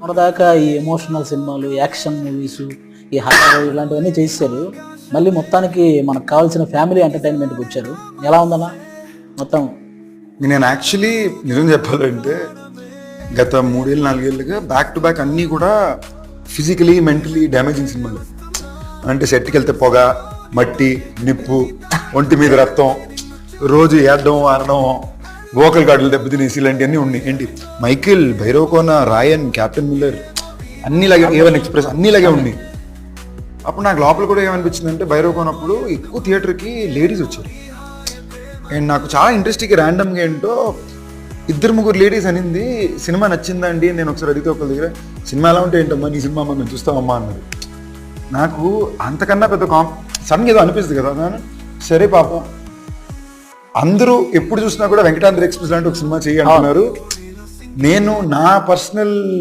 మొన్నదాకా ఈ ఎమోషనల్ సినిమాలు, action movies, ఈ హారర్ ఇలాంటివన్నీ చేశారు. మళ్ళీ మొత్తానికి మనకు కావాల్సిన ఫ్యామిలీ ఎంటర్టైన్మెంట్కి వచ్చారు. ఎలా ఉందన్నా మొత్తం? నేను యాక్చువల్లీ నిజం చెప్పాలంటే గత 3-4 ఏళ్ళుగా బ్యాక్ టు బ్యాక్ అన్నీ కూడా ఫిజికలీ మెంటలీ డ్యామేజింగ్ సినిమాలు. అంటే సెట్కి వెళ్తే పొగ, మట్టి, నిప్పు, ఒంటి మీద రక్తం, రోజు ఏడడం ఆడడం, వోకల్ గార్డులు దెబ్బతినేసి ఇలాంటివన్నీ ఉన్నాయి. ఏంటి మైకిల్, భైరవకోన, రాయన్, క్యాప్టెన్ మిల్లర్ అన్నిలాగే, ఏవన్ ఎక్స్ప్రెస్ అన్నిలాగే ఉన్నాయి. అప్పుడు నాకు లోపల కూడా ఏమనిపించిందంటే భైరవకోనప్పుడు ఎక్కువ థియేటర్కి లేడీస్ వచ్చారు. అండ్ నాకు చాలా ఇంట్రెస్టింగ్ ర్యాండమ్గా ఏంటో 2-3 లేడీస్ అనింది సినిమా నచ్చిందండి. నేను ఒకసారి అడిగితే ఒకరి దగ్గర సినిమా ఎలా ఉంటే ఏంటమ్మా నీ సినిమా మనం చూస్తామమ్మా అన్నారు. నాకు అంతకన్నా పెద్ద సడన్గా ఏదో అనిపిస్తుంది కదా. సరే పాపం అందరూ ఎప్పుడు చూసినా కూడా వెంకటాద్రి ఎక్స్ప్రెస్ లాంటి ఒక సినిమా చేయాలనుకున్నారు. నేను నా పర్సనల్